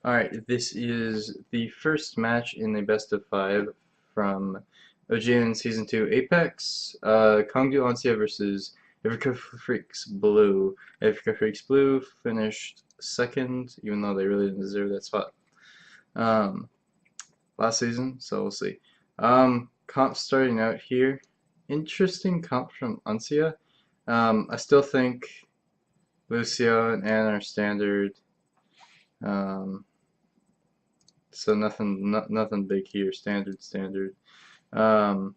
Alright, this is the first match in the best of 5 from OGN Season 2 Apex. Kongdoo Uncia versus Freecs Blue. Freecs Blue finished second, even though they really didn't deserve that spot um, last season, so we'll see. Comp starting out here. Interesting comp from Uncia. I still think Lucio and Ann are standard. Um, So nothing big here. Standard. Um,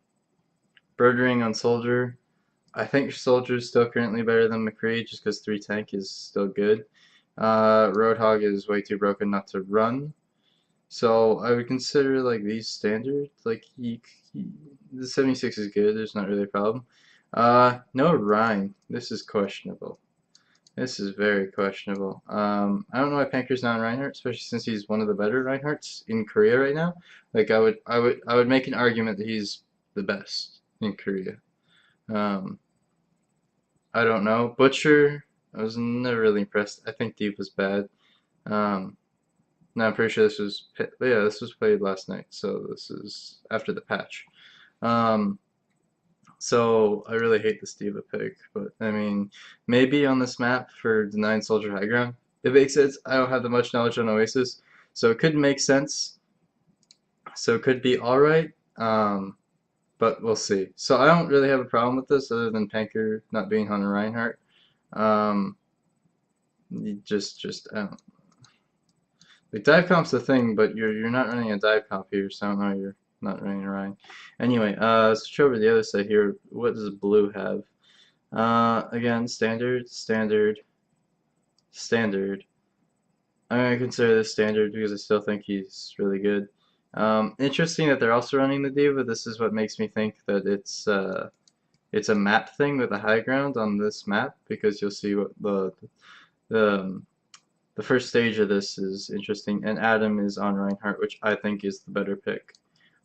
Birdring on Soldier. I think Soldier is still currently better than McCree just because 3 tank is still good. Roadhog is way too broken not to run. So I would consider like these standard. Like the 76 is good. There's not really a problem. No Rhine. This is questionable. This is very questionable. I don't know why Panker's not in Reinhardt, especially since he's one of the better Reinhardts in Korea right now. Like I would make an argument that he's the best in Korea. Um, I don't know. Butcher, I was never really impressed. I think Deep was bad. Um, no, I'm pretty sure this was played last night, so this is after the patch. Um, So I really hate this diva pick, but I mean, maybe on this map for the 9 soldier high ground, it makes sense. I don't have that much knowledge on Oasis, so it could make sense. So it could be alright, but we'll see. So I don't really have a problem with this other than Panker not being Hunter Reinhardt. Um, just I don't. Like dive comp's the thing, but you're not running a dive comp here, so I don't know you're not running a Ryan. Anyway, switch over to the other side here. What does blue have? Again, standard. I'm gonna consider this standard because I still think he's really good. Interesting that they're also running the diva. This is what makes me think that it's a map thing with a high ground on this map because you'll see what the um, the first stage of this is interesting, and Adam is on Reinhardt, which I think is the better pick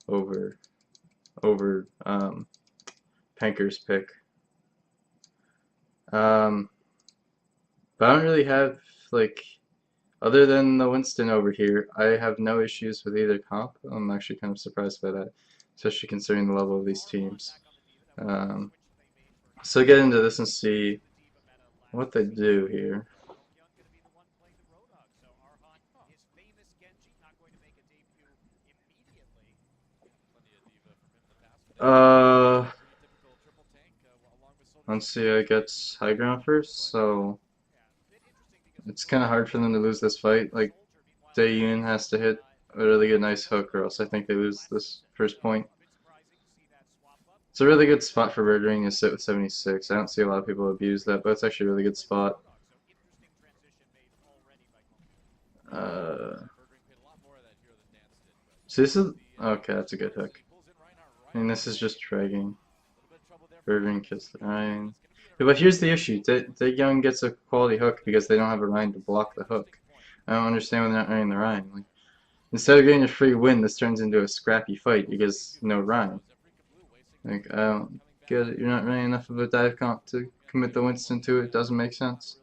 over Panker's pick. Um, but I don't really have like other than the Winston over here, I have no issues with either comp. I'm actually kind of surprised by that, especially considering the level of these teams. Um, so get into this and see what they do here. Uh, Uncia gets high ground first, so it's kind of hard for them to lose this fight. Like, Daeun has to hit a really good nice hook or else I think they lose this first point. It's a really good spot for birdering to sit with 76. I don't see a lot of people abuse that, but it's actually a really good spot. Uh, so this is okay. That's a good hook. And this is just dragging. Birdering kills the Ryan. But here's the issue. Young gets a quality hook because they don't have a Ryan to block the hook. I don't understand why they're not running the Ryan. Like, instead of getting a free win, this turns into a scrappy fight because no Ryan. Like, I don't get it. You're not running enough of a dive comp to commit the Winston to it. Doesn't make sense.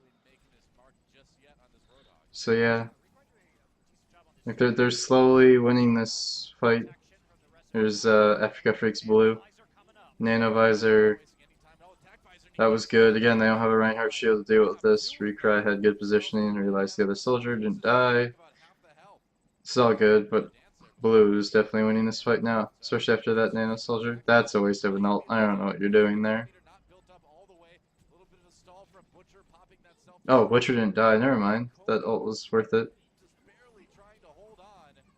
So yeah, like they're slowly winning this fight. There's Afreeca Freecs Blue, Nano Visor. That was good. Again, they don't have a Reinhardt shield to deal with this. Recry had good positioning. Realized the other soldier didn't die. It's all good, but Blue is definitely winning this fight now, especially after that Nano Soldier. That's a waste of an ult. I don't know what you're doing there. Oh, Butcher didn't die. Never mind. That ult was worth it.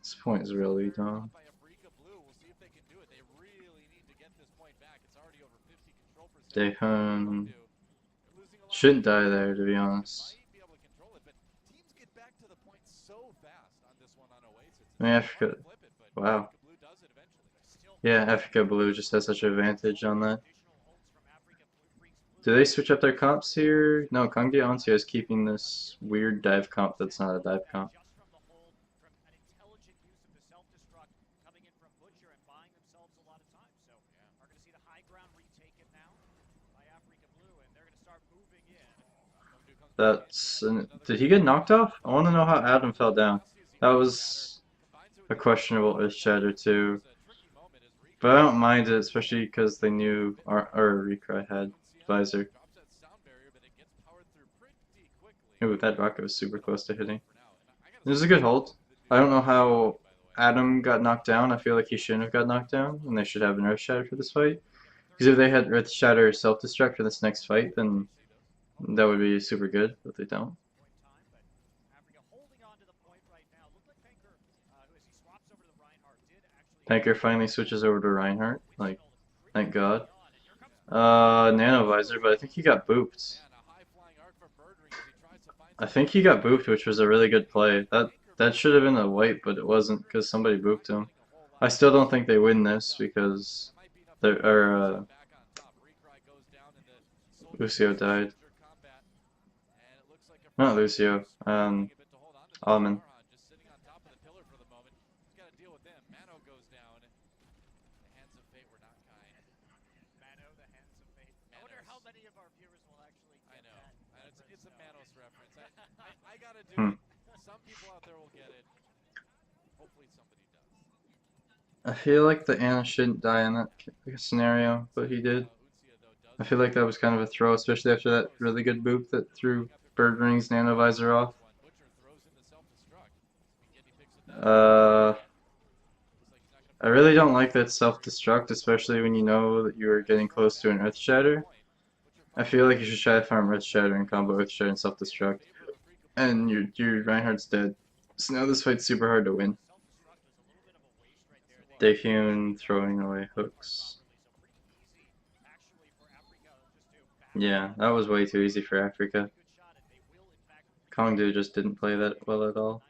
This point is really dumb. Daehun shouldn't die there, to be honest. I mean, Afreeca. Wow. Yeah, Afreeca Blue just has such an advantage on that. Do they switch up their comps here? No, Kongdoo Uncia is keeping this weird dive comp that's not a dive comp. Did he get knocked off? I want to know how Adam fell down. That was a questionable Earth Shatter too. But I don't mind it, especially because they knew our Afreeca had visor. Ooh, that rocket was super close to hitting. It was a good hold. I don't know how Adam got knocked down. I feel like he shouldn't have got knocked down, and they should have an Earth Shatter for this fight. Because if they had Earth Shatter self-destruct for this next fight, then that would be super good, but they don't. Panker finally switches over to Reinhardt. Like, thank God. Nano Visor, but I think he got booped. I think he got booped, which was a really good play. That should have been a wipe, but it wasn't because somebody booped him. I still don't think they win this because Lucio died. Not Lucio. Alman. Hmm. I feel like the Ana shouldn't die in that scenario, but he did. I feel like that was kind of a throw, especially after that really good boop that threw Birdring's Nano Visor off. I really don't like that self-destruct, especially when you know that you are getting close to an Earth Shatter. I feel like you should try to farm Earth Shatter and combo Earth Shatter and self-destruct. And your Reinhardt's dead. So now this fight's super hard to win. Dahyun throwing away hooks. Yeah, that was way too easy for Afreeca. Kongdoo just didn't play that well at all.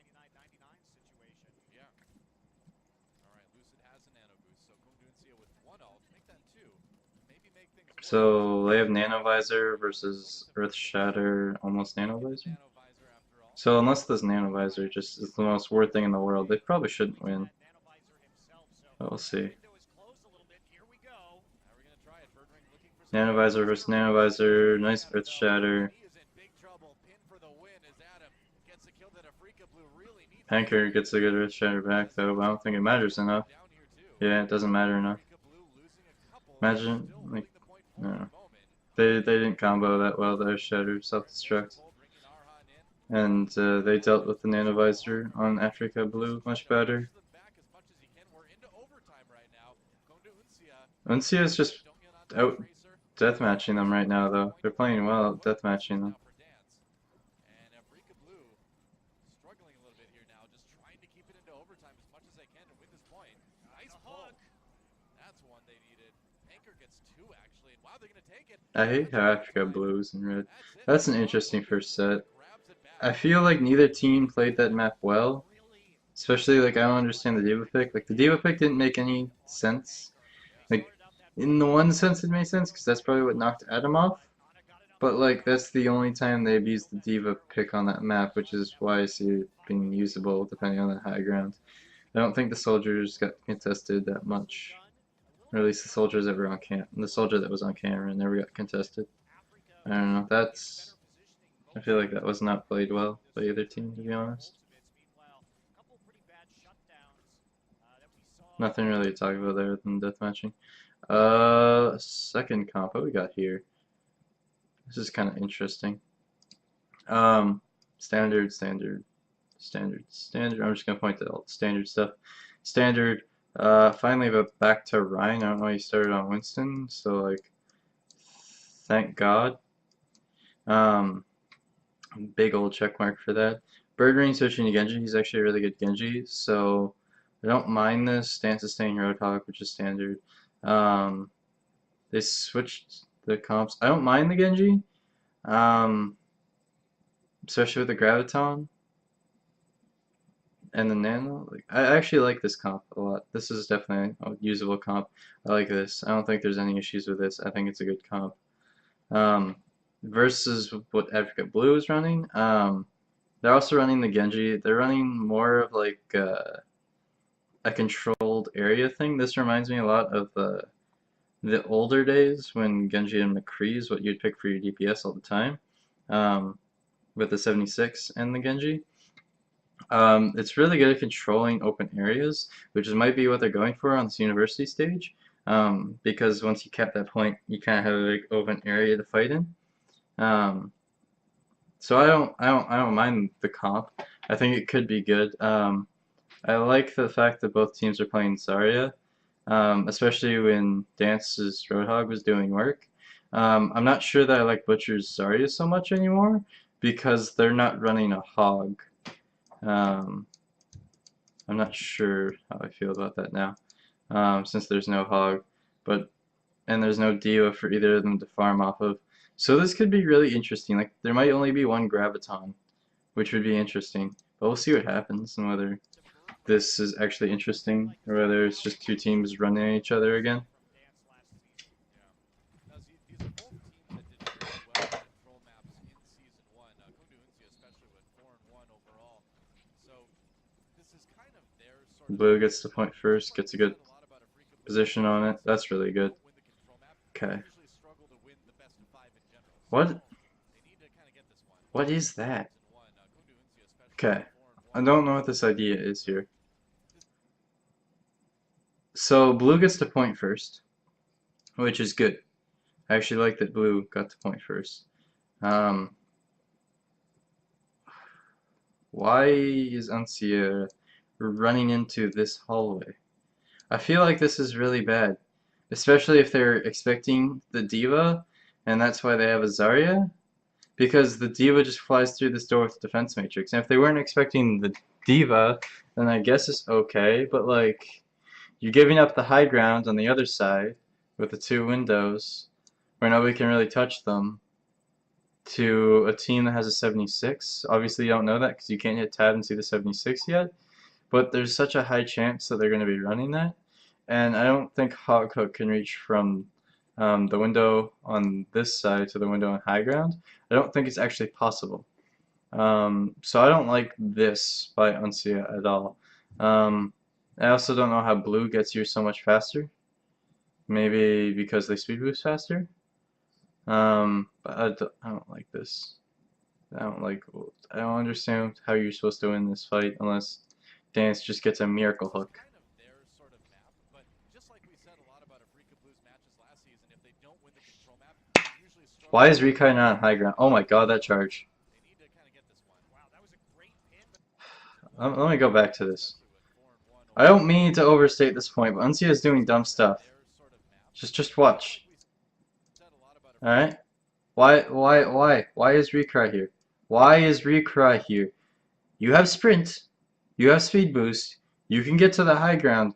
So they have Nano Visor versus Earth Shatter, almost Nano Visor. So unless this Nano Visor just is the most worth thing in the world, they probably shouldn't win. But we'll see. Nano Visor versus Nano Visor, nice Earth Shatter. Panker gets a good Earth Shatter back though, but I don't think it matters enough. Yeah, it doesn't matter enough. Imagine, like, no. They didn't combo that well, the Earth Shatter self-destruct. And they dealt with the Nano Visor on Afreeca Blue much better. Uncia is just out deathmatching them right now, though. They're playing well out deathmatching them. I hate how Afreeca Blue is in red. That's an interesting first set. I feel like neither team played that map well. Especially, like, I don't understand the Diva pick. Like, the Diva pick didn't make any sense. Like, in the one sense it made sense, because that's probably what knocked Adam off. But, like, that's the only time they've used the Diva pick on that map, which is why I see it being usable, depending on the high ground. I don't think the soldiers got contested that much. Or at least the soldiers ever on cam. The soldier that was on camera never got contested. I don't know. I feel like that was not played well by either team, to be honest. Nothing really to talk about there than deathmatching. Second compo we got here. This is kind of interesting. Standard. I'm just gonna point to all the standard stuff. Standard. Finally, but back to Ryan. I don't know why he started on Winston, so like, thank God. Big old check mark for that. Birdring switching to Genji. He's actually a really good Genji, so I don't mind this. Stance is staying Roadhog, which is standard. They switched the comps. I don't mind the Genji, especially with the Graviton and the Nano. Like, I actually like this comp a lot. This is definitely a usable comp. I like this. I don't think there's any issues with this. I think it's a good comp. Versus what Afreeca Blue is running. They're also running the Genji. They're running more of like a controlled area thing. This reminds me a lot of the older days when Genji and McCree is what you'd pick for your DPS all the time, with the 76 and the Genji. It's really good at controlling open areas, which might be what they're going for on this university stage. Because once you cap that point, you kind of have a big open area to fight in. Um, so I don't mind the comp. I think it could be good. I like the fact that both teams are playing Zarya, especially when Dance's Roadhog was doing work. I'm not sure that I like Butcher's Zarya so much anymore because they're not running a hog. Um, I'm not sure how I feel about that now, since there's no hog, and there's no diva for either of them to farm off of. So this could be really interesting. Like there might only be one Graviton, which would be interesting. But we'll see what happens and whether this is actually interesting or whether it's just two teams running at each other again. Blue gets the point first, gets a good position on it. That's really good. Okay. What? What is that? Okay. I don't know what this idea is here. So blue gets the point first, which is good. I actually like that blue got the point first. Why is Uncia running into this hallway? I feel like this is really bad, especially if they're expecting the diva, and that's why they have a Zarya, because the diva just flies through this door with defense matrix. And if they weren't expecting the diva, then I guess it's okay, but like, you're giving up the high ground on the other side with the two windows where nobody can really touch them to a team that has a 76. Obviously, you don't know that because you can't hit tab and see the 76 yet, but there's such a high chance that they're going to be running that. And I don't think Hog Hook can reach from the window on this side to the window on high ground. I don't think it's actually possible. So I don't like this by Uncia at all. I also don't know how blue gets here so much faster. Maybe because they speed boost faster. But I don't like this. I don't understand how you're supposed to win this fight unless Dance just gets a miracle hook. Why is Rekai not on high ground? Oh my god, that charge. Let me go back to this. I don't mean to overstate this point, but Uncia is doing dumb stuff. Just watch. Alright? Why is Recry here? Why is Recry here? You have sprint. You have speed boost. You can get to the high ground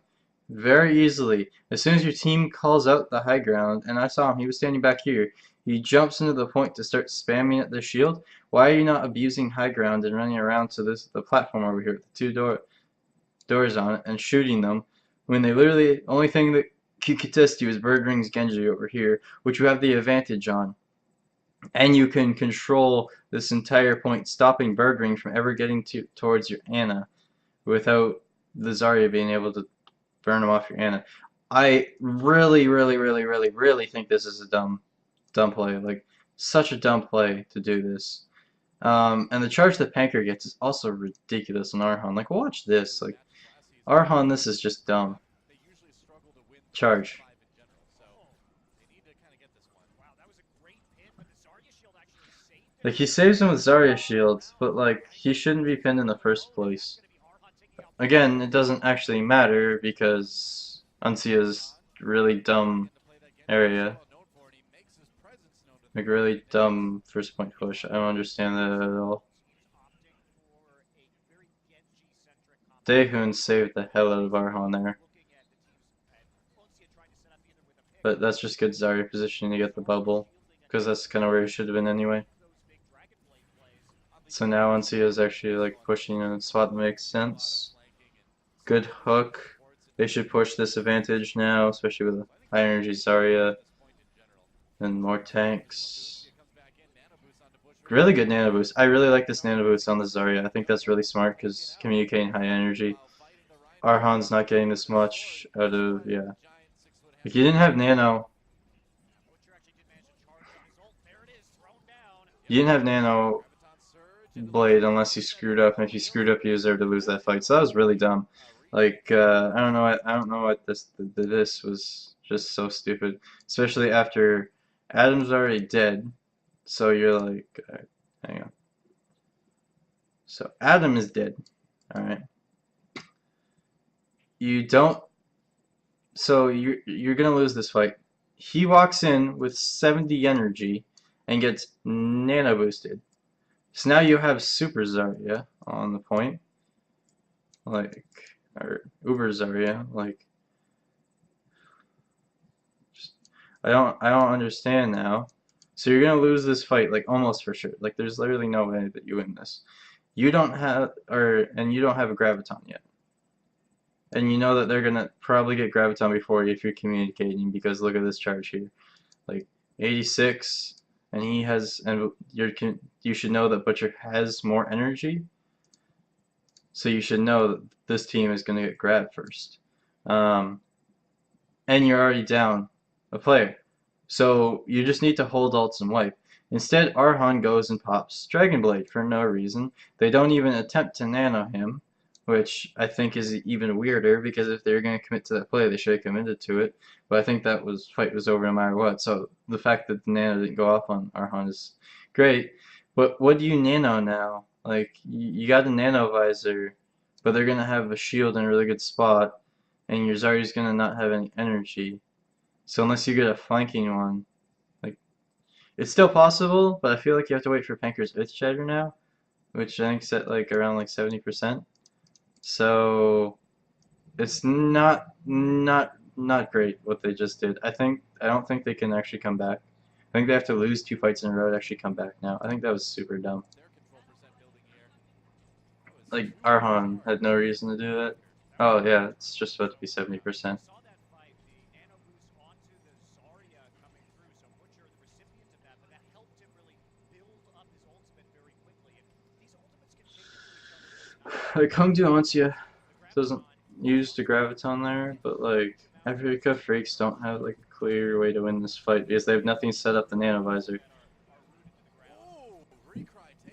very easily. As soon as your team calls out the high ground, and I saw him, he was standing back here. He jumps into the point to start spamming at the shield. Why are you not abusing high ground and running around to the platform over here with the two doors on it and shooting them when they literally only thing that could test you is Bird Ring's Genji over here, which you have the advantage on. And you can control this entire point, stopping Bird Ring from ever getting towards your Ana without the Zarya being able to burn him off your Ana. I really think this is a dumb play. Like, such a dumb play to do this. And the charge that Panker gets is also ridiculous on Arhan. Like, watch this. Like, Arhan, this is just dumb. Charge. Like, he saves him with Zarya shield, but like, he shouldn't be pinned in the first place. Again, it doesn't actually matter because Uncia's really dumb area. Like, really dumb first point push. I don't understand that at all. Daehun saved the hell out of Arhan there. But that's just good Zarya positioning to get the bubble, because that's kind of where he should have been anyway. So now Uncia is actually like pushing in a spot that makes sense. Good hook. They should push this advantage now, especially with a high energy Zarya and more tanks. Really good nano boost. I really like this nano boost on the Zarya. I think that's really smart because communicating high energy. Arhan's not getting this much out of, yeah. If you didn't have nano, blade unless you screwed up, and if you screwed up, you deserve to lose that fight. So that was really dumb. Like I don't know what this was just so stupid, especially after Adam's already dead. So you're like, hang on. So Adam is dead. All right. You don't. So you're gonna lose this fight. He walks in with 70 energy and gets nano boosted. So now you have Super Zarya on the point, like, or Uber Zarya, like. Just, I don't understand now. So you're gonna lose this fight, like, almost for sure. Like, there's literally no way that you win this. You don't have, and you don't have a Graviton yet. And you know that they're gonna probably get Graviton before you if you're communicating, because look at this charge here. Like 86, and he has, and you should know that Butcher has more energy, so you should know that this team is gonna get grabbed first. And you're already down a player, so you just need to hold ults and wipe. Instead, Arhan goes and pops Dragon Blade for no reason. They don't even attempt to nano him, which I think is even weirder, because if they were going to commit to that play, they should have committed to it. But I think that fight was over no matter what. So the fact that the nano didn't go off on Arhan is great. But what do you nano now? Like, you got a nano visor, but they're going to have a shield in a really good spot, and your Zarya's going to not have any energy. So unless you get a flanking one, like, it's still possible, but I feel like you have to wait for Panker's Earth Shatter now, which I think set like around like 70%. So it's not great what they just did. I don't think they can actually come back. I think they have to lose 2 fights in a row to actually come back now. I think that was super dumb. Like, Arhan had no reason to do that. Oh yeah, it's just about to be 70%. Like, Kongdoo Uncia doesn't use the Graviton there, but like, Afreeca Freecs don't have like a clear way to win this fight because they have nothing set up the Nano Visor.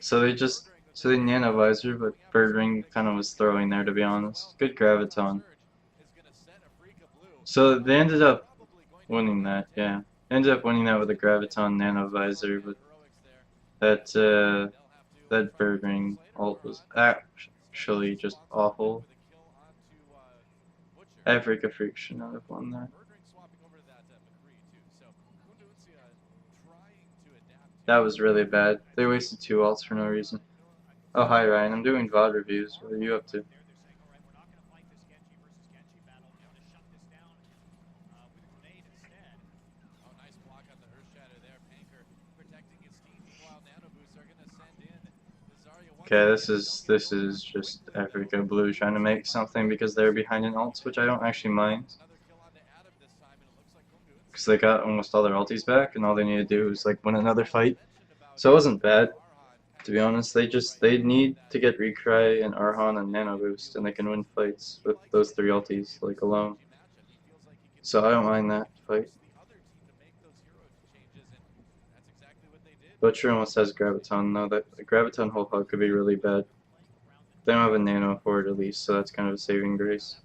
So they Nano Visor, but Bird Ring kind of was throwing there, to be honest. Good Graviton. So they ended up winning that, yeah. They ended up winning that with a Graviton Nano Visor, but that Bird Ring ult was actually just awful. Afreeca Freecs should not have won that. That was really bad. They wasted 2 ults for no reason. Oh, hi Ryan, I'm doing VOD reviews. What are you up to? Okay, this is just Afreeca Blue trying to make something because they're behind in ults, which I don't actually mind. Because they got almost all their ultis back, and all they need to do is like win another fight. So it wasn't bad, to be honest. They need to get Recry and Arhan and Nano Boost, and they can win fights with those 3 ultis like alone. So I don't mind that fight. Butcher almost has Graviton though. That Graviton whole hug could be really bad. They don't have a nano for it at least, so that's kind of a saving grace.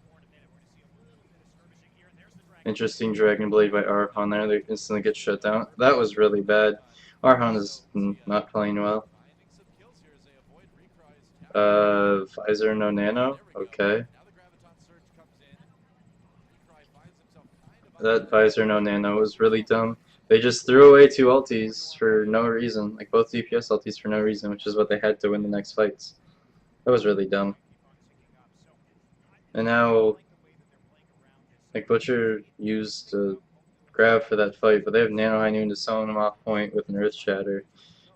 Interesting Dragon Blade by Arhan there. They instantly get shut down. That was really bad. Arhan is not playing well. Visor no nano. Okay. That Visor no nano was really dumb. They just threw away 2 ultis for no reason, like both DPS ultis for no reason, which is what they had to win the next fights. That was really dumb. And now, like, Butcher used a grab for that fight, but they have Nano High Noon to summon him off point with an Earth Shatter.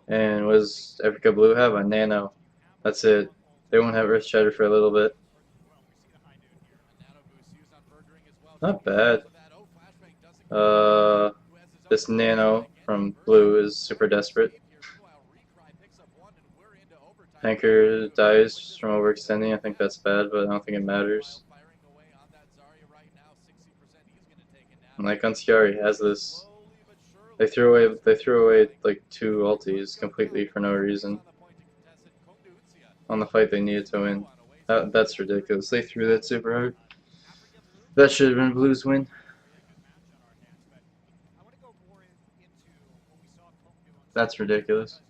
And what does Afreeca Blue have? A Nano. That's it. They won't have Earth Shatter for a little bit. Not bad. This Nano from Blue is super desperate. Panker dies from overextending. I think that's bad, but I don't think it matters. And like Uncia has this. They threw away like 2 ultis completely for no reason. on the fight they needed to win. That's ridiculous. They threw that super hard. That should have been Blue's win. That's ridiculous.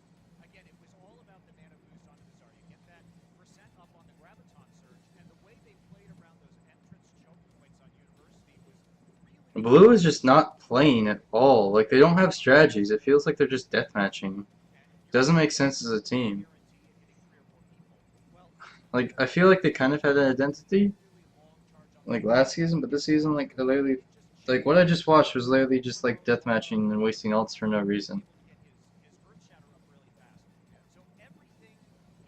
Blue is just not playing at all. Like, they don't have strategies. It feels like they're just deathmatching. Doesn't make sense as a team. Like, I feel like they kind of had an identity, like, last season, but this season, like, I literally, like, what I just watched was literally just, like, deathmatching and wasting ults for no reason.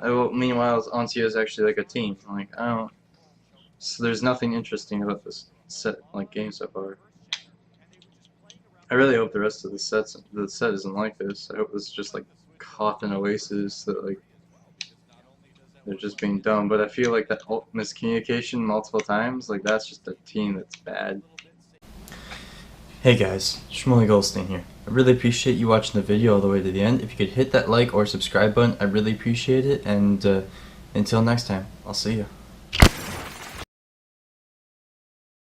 Meanwhile, Uncia is actually, like, a team. Like, I don't, so there's nothing interesting about this game so far. I really hope the rest of the set isn't like this. I hope it's just, like, Coffin Oasis that, like, they're just being dumb, but I feel like that miscommunication multiple times, like, that's just a team that's bad. Hey guys, Shmoley Goldstein here. I really appreciate you watching the video all the way to the end. If you could hit that like or subscribe button, I really appreciate it, and until next time, I'll see you.